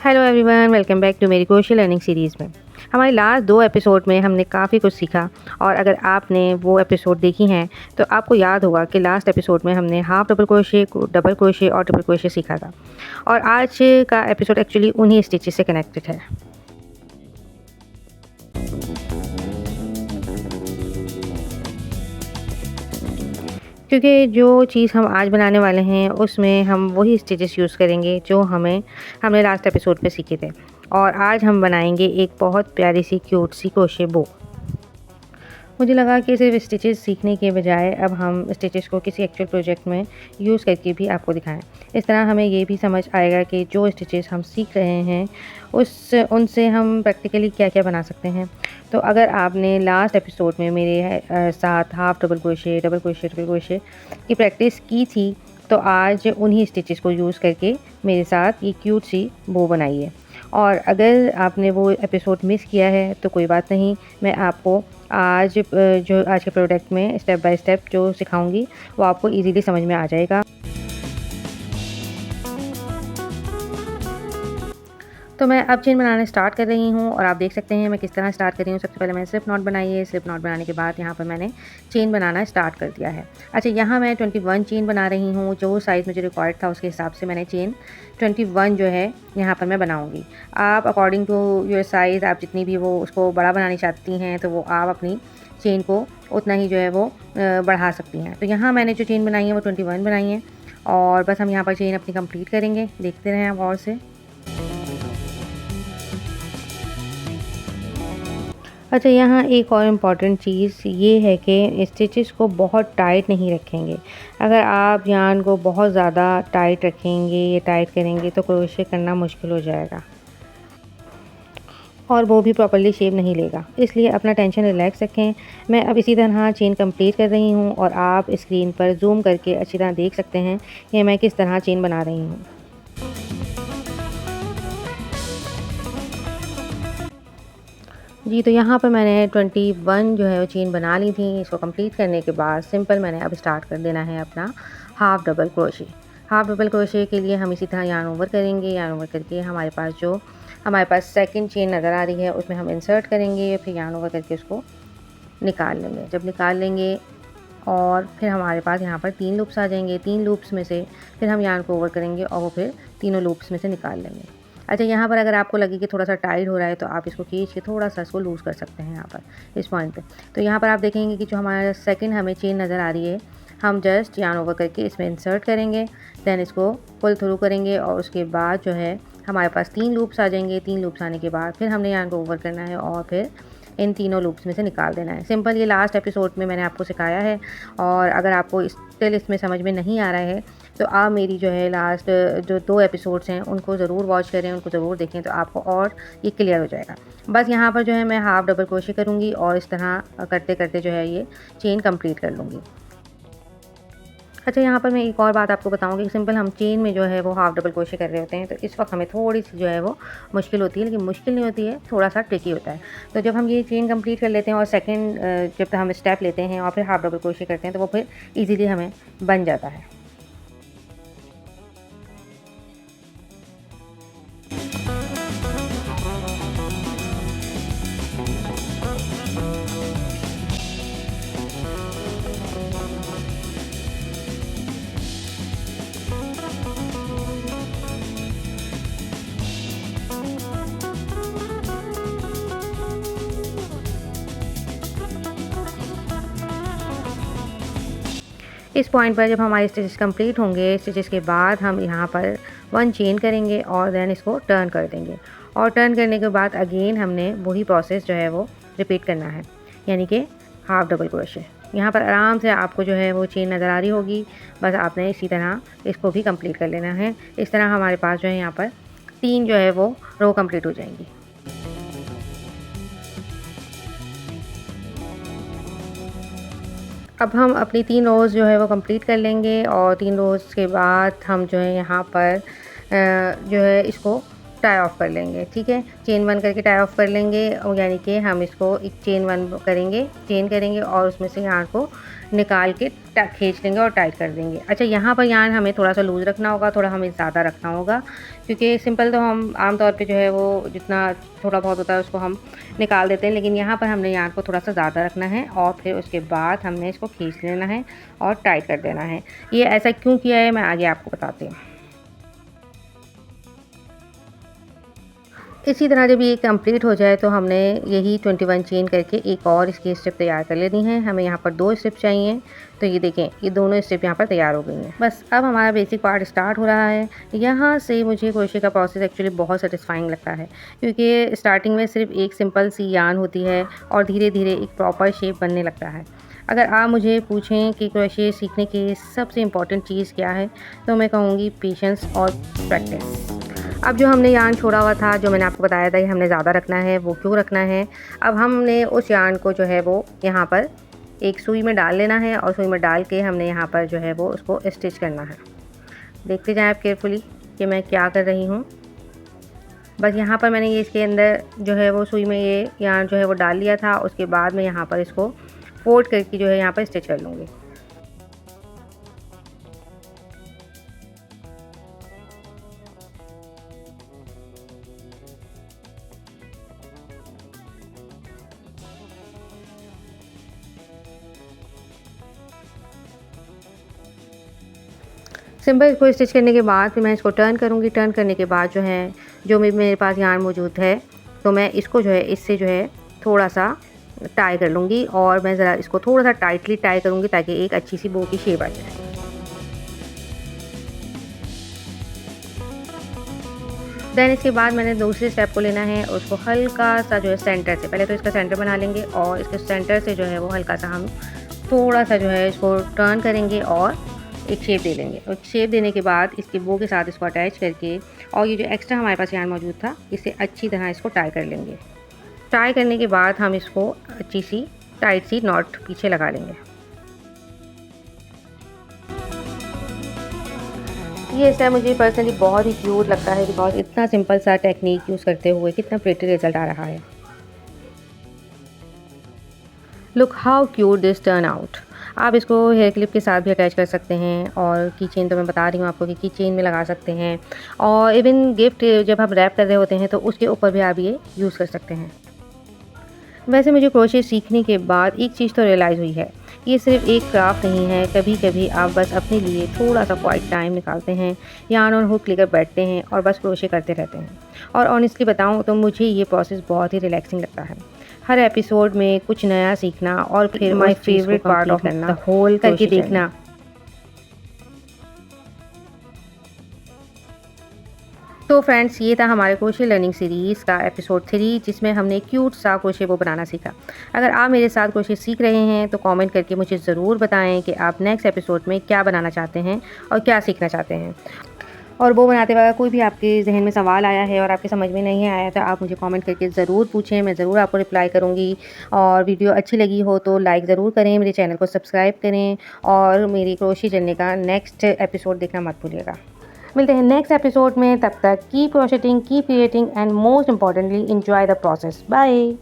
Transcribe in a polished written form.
Hello everyone, welcome back to मेरी crochet learning series में। हमारे लास्ट 2 एपिसोड में हमने काफ़ी कुछ सीखा और अगर आपने वो एपिसोड देखी हैं तो आपको याद होगा कि लास्ट एपिसोड में हमने half double crochet, double crochet और ट्रिपल क्रोशे सीखा था। और आज का एपिसोड एक्चुअली उन्हीं स्टिचेस से कनेक्टेड है। क्योंकि जो चीज़ हम आज बनाने वाले हैं उसमें हम वही स्टिचेस यूज़ करेंगे जो हमने लास्ट एपिसोड पे सीखे थे। और आज हम बनाएंगे एक बहुत प्यारी सी क्यूट सी क्रोशे बो। मुझे लगा कि सिर्फ स्टिचेस सीखने के बजाय अब हम स्टिचेस को किसी एक्चुअल प्रोजेक्ट में यूज़ करके भी आपको दिखाएं। इस तरह हमें ये भी समझ आएगा कि जो स्टिचेस हम सीख रहे हैं उनसे हम प्रैक्टिकली क्या क्या बना सकते हैं। तो अगर आपने लास्ट एपिसोड में मेरे साथ half double crochet, double crochet, triple crochet की प्रैक्टिस की थी तो आज उन्हीं स्टिचेस को यूज़ करके मेरे साथ ये क्यूट सी बो बनाइए। और अगर आपने वो एपिसोड मिस किया है तो कोई बात नहीं, मैं आपको आज के प्रोडक्ट में स्टेप बाय स्टेप जो सिखाऊंगी वो आपको इजीली समझ में आ जाएगा। तो मैं अब चेन बनाना स्टार्ट कर रही हूँ और आप देख सकते हैं मैं किस तरह स्टार्ट कर रही हूँ। सबसे पहले मैंने स्लिप नॉट बनाई है। स्लिप नॉट बनाने के बाद यहाँ पर मैंने चेन बनाना स्टार्ट कर दिया है। अच्छा, यहाँ मैं 21 चेन बना रही हूँ। जो साइज़ मुझे रिक्वायर्ड था उसके हिसाब से मैंने चेन 21 जो है यहाँ पर मैं बनाऊँगी। आप अकॉर्डिंग टू योर साइज़, आप जितनी भी वो उसको बड़ा बनानी चाहती हैं तो वो आप अपनी चेन को उतना ही जो है वो बढ़ा सकती हैं। तो यहाँ मैंने जो चेन बनाई है वो 21 बनाई है और बस हम यहाँ पर चेन अपनी कंप्लीट करेंगे। देखते रहें आप गौर से। अच्छा, यहाँ एक और इम्पॉर्टेंट चीज़ ये है कि स्टिचेस को बहुत टाइट नहीं रखेंगे। अगर आप यार्न को बहुत ज़्यादा टाइट रखेंगे या टाइट करेंगे तो क्रोशे करना मुश्किल हो जाएगा और वो भी प्रॉपर्ली शेप नहीं लेगा। इसलिए अपना टेंशन रिलैक्स रखें। मैं अब इसी तरह चेन कंप्लीट कर रही हूँ और आप स्क्रीन पर जूम करके अच्छी तरह देख सकते हैं कि मैं किस तरह चेन बना रही हूँ। जी, तो यहाँ पर मैंने 21 जो है वो चेन बना ली थी। इसको कंप्लीट करने के बाद सिंपल मैंने अब स्टार्ट कर देना है अपना half double crochet. Half double crochet के लिए हम इसी तरह यार्न ओवर करेंगे। यार्न ओवर करके हमारे पास सेकंड चेन नज़र आ रही है उसमें हम इंसर्ट करेंगे, फिर यार्न ओवर करके उसको निकाल लेंगे। जब निकाल लेंगे और फिर हमारे पास यहाँ पर 3 लूप्स आ जाएंगे। 3 लूप्स में से फिर हम यार्न को ओवर करेंगे और वो फिर तीनों लूप्स में से निकाल लेंगे। अच्छा, यहाँ पर अगर आपको लगे कि थोड़ा सा टाइट हो रहा है तो आप इसको खींच के थोड़ा सा इसको लूज़ कर सकते हैं यहाँ पर इस पॉइंट पे। तो यहाँ पर आप देखेंगे कि जो हमारा सेकंड हमें चेन नज़र आ रही है, हम जस्ट यार्न ओवर करके इसमें इंसर्ट करेंगे, देन इसको पुल थ्रू करेंगे और उसके बाद जो है हमारे पास 3 लूप्स आ जाएंगे। 3 लूप्स आने के बाद फिर हमने यार्न को ओवर करना है और फिर इन तीनों लूप्स में से निकाल देना है। सिंपल ये लास्ट एपिसोड में मैंने आपको सिखाया है और अगर आपको स्टिल इसमें समझ में नहीं आ रहा है तो आप मेरी जो है लास्ट जो 2 एपिसोड्स हैं उनको ज़रूर वॉच करें, उनको ज़रूर देखें तो आपको और ये क्लियर हो जाएगा। बस यहाँ पर जो है मैं हाफ़ डबल क्रोशे करूँगी और इस तरह करते करते जो है ये चेन कंप्लीट कर लूँगी। अच्छा, यहाँ पर मैं एक और बात आपको बताऊँगी कि सिंपल हम चेन में जो है वो हाफ़ डबल क्रोशे कर रहे होते हैं तो इस वक्त हमें थोड़ी सी जो है वो मुश्किल होती है, लेकिन मुश्किल नहीं होती है, थोड़ा सा ट्रिकी होता है। तो जब हम ये चेन कंप्लीट कर लेते हैं और सेकंड जब हम स्टेप लेते हैं और फिर हाफ़ डबल क्रोशे करते हैं तो वो फिर ईज़िली हमें बन जाता है। इस पॉइंट पर जब हमारे स्टिचेस कंप्लीट होंगे, स्टिचेस के बाद हम यहाँ पर 1 चेन करेंगे और देन इसको टर्न कर देंगे और टर्न करने के बाद अगेन हमने वही प्रोसेस जो है वो रिपीट करना है, यानी कि हाफ़ डबल क्रोशे। यहाँ पर आराम से आपको जो है वो चेन नज़र आ रही होगी। बस आपने इसी तरह इसको भी कंप्लीट कर लेना है। इस तरह हमारे पास जो है यहाँ पर 3 जो है वो रो कंप्लीट हो जाएंगी। अब हम अपनी 3 रोज़ जो है वो कंप्लीट कर लेंगे और 3 रोज़ के बाद हम जो है यहाँ पर जो है इसको टाई ऑफ कर लेंगे। ठीक है, चेन 1 करके टाई ऑफ कर लेंगे, यानी कि हम इसको एक चेन 1 करेंगे, चेन करेंगे और उसमें से यार्न को निकाल के खींच लेंगे और टाइट कर देंगे। अच्छा, यहाँ पर यार्न हमें थोड़ा सा लूज़ रखना होगा, थोड़ा हमें ज़्यादा रखना होगा, क्योंकि सिंपल तो हम आम तौर पे जो है वो जितना थोड़ा बहुत होता है उसको हम निकाल देते हैं, लेकिन यहाँ पर हमने यार्न को थोड़ा सा ज़्यादा रखना है और फिर उसके बाद हमने इसको खींच लेना है और टाइट कर देना है। ये ऐसा क्यों किया है मैं आगे आपको बताती हूँ। इसी तरह जब ये कंप्लीट हो जाए तो हमने यही 21 चेन करके एक और इसकी स्टेप तैयार कर लेनी है। हमें यहाँ पर 2 स्टेप चाहिए, तो ये देखें ये दोनों स्टेप यहाँ पर तैयार हो गई हैं। बस अब हमारा बेसिक पार्ट स्टार्ट हो रहा है। यहाँ से मुझे क्रोशे का प्रोसेस एक्चुअली बहुत सेटिस्फाइंग लगता है, क्योंकि स्टार्टिंग में सिर्फ एक सिंपल सी यार्न होती है और धीरे धीरे एक प्रॉपर शेप बनने लगता है। अगर आप मुझे पूछें कि क्रोशे सीखने की सबसे इम्पॉर्टेंट चीज़ क्या है, तो मैं कहूँगी पेशेंस और प्रैक्टिस। अब जो हमने यार्न छोड़ा हुआ था, जो मैंने आपको बताया था कि हमने ज़्यादा रखना है, वो क्यों रखना है, अब हमने उस यार्न को जो है वो यहाँ पर एक सुई में डाल लेना है और सुई में डाल के हमने यहाँ पर जो है वो उसको स्टिच करना है। देखते जाएं आप केयरफुली कि मैं क्या कर रही हूँ। बस यहाँ पर मैंने ये इसके अंदर जो है वो सुई में ये यार्न जो है वो डाल लिया था। उसके बाद मैं यहाँ पर इसको फोल्ड करके जो है यहाँ पर स्टिच कर लूँगी। सिंपल इसको स्टिच करने के बाद फिर मैं इसको टर्न करूँगी। टर्न करने के बाद जो है जो मेरे पास यार्न मौजूद है, तो मैं इसको जो है इससे जो है थोड़ा सा टाई कर लूँगी और मैं ज़रा इसको थोड़ा सा टाइटली टाई करूँगी ताकि एक अच्छी सी बो की शेप आ जाए। देन इसके बाद मैंने दूसरे स्टेप को लेना है, उसको हल्का सा जो है सेंटर से, पहले तो इसका सेंटर बना लेंगे और इसके सेंटर से जो है वो हल्का सा हम थोड़ा सा जो है इसको टर्न करेंगे और एक शेप दे लेंगे। और शेप देने के बाद इसके बो के साथ इसको अटैच करके और ये जो एक्स्ट्रा हमारे पास यार्न मौजूद था इसे अच्छी तरह इसको टाई कर लेंगे। टाई करने के बाद हम इसको अच्छी सी टाइट सी नॉट पीछे लगा लेंगे। ये स्टेप मुझे पर्सनली बहुत ही क्यूट लगता है, बिकॉज इतना सिंपल सा टेक्निक यूज़ करते हुए कितना प्रिटी रिजल्ट आ रहा है। Look how cute this turn out. आप इसको हेयर क्लिप के साथ भी अटैच कर सकते हैं और की चेन तो मैं बता रही हूँ आपको कि की चेन में लगा सकते हैं, और इवन गिफ्ट जब आप रैप कर रहे होते हैं तो उसके ऊपर भी आप ये यूज़ कर सकते हैं। वैसे मुझे क्रोशे सीखने के बाद एक चीज़ तो रियलाइज़ हुई है, ये सिर्फ एक क्राफ्ट नहीं है। कभी कभी आप बस अपने लिए थोड़ा सा क्वाइट टाइम निकालते हैं, यार्न और हुक लेकर बैठते हैं और बस क्रोशे करते रहते हैं। और ऑनेस्टली बताऊं तो मुझे ये प्रोसेस बहुत ही रिलैक्सिंग लगता है। हर एपिसोड में कुछ नया सीखना और फिर my favourite part of the whole करके देखना। तो फ्रेंड्स, ये था हमारे क्रोशे लर्निंग सीरीज़ का एपिसोड 3, जिसमें हमने क्यूट सा क्रोशे बो बनाना सीखा। अगर आप मेरे साथ क्रोशे सीख रहे हैं तो कमेंट करके मुझे ज़रूर बताएं कि आप नेक्स्ट एपिसोड में क्या बनाना चाहते हैं और क्या सीखना चाहते हैं। और वो बनाते वक्त कोई भी आपके जहन में सवाल आया है और आपके समझ में नहीं आया तो आप मुझे कमेंट करके ज़रूर पूछें, मैं ज़रूर आपको रिप्लाई करूँगी। और वीडियो अच्छी लगी हो तो लाइक ज़रूर करें, मेरे चैनल को सब्सक्राइब करें और मेरी क्रोशे जर्नी का नेक्स्ट एपिसोड देखना मत भूलिएगा। मिलते हैं नेक्स्ट एपिसोड में, तब तक keep crocheting, keep creating and most importantly enjoy the process. Bye.